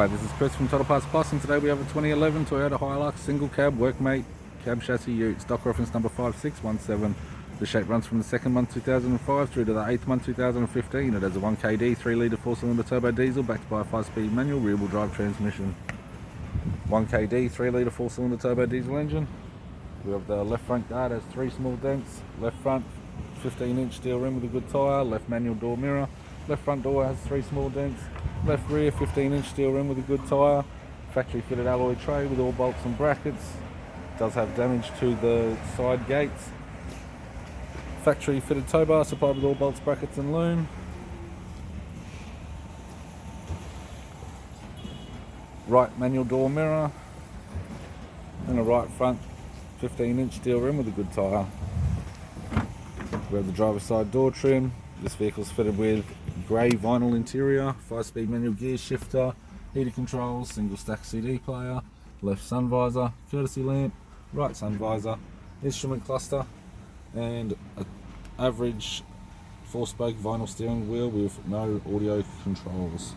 Hi, this is Chris from Total Parts Plus, and today we have a 2011 Toyota Hilux single cab WorkMate cab chassis ute, stock reference number 5617. The shape runs from the 2nd month 2005 through to the 8th month 2015. It has a 1KD 3-litre 4-cylinder turbo diesel backed by a 5-speed manual rear-wheel drive transmission. 1KD 3-litre 4-cylinder turbo diesel engine. We have the left front guard has 3 small dents, left front 15-inch steel rim with a good tyre, left manual door mirror, left front door has 3 small dents, left rear 15-inch steel rim with a good tyre, factory fitted alloy tray with all bolts and brackets. Does have damage to the side gates. Factory fitted tow bar supplied with all bolts, brackets and loom. Right manual door mirror and a right front 15-inch steel rim with a good tyre. We have the driver's side door trim. This vehicle is fitted with grey vinyl interior, 5-speed manual gear shifter, heater controls, single stack CD player, left sun visor, courtesy lamp, right sun visor, instrument cluster, and an average 4-spoke vinyl steering wheel with no audio controls.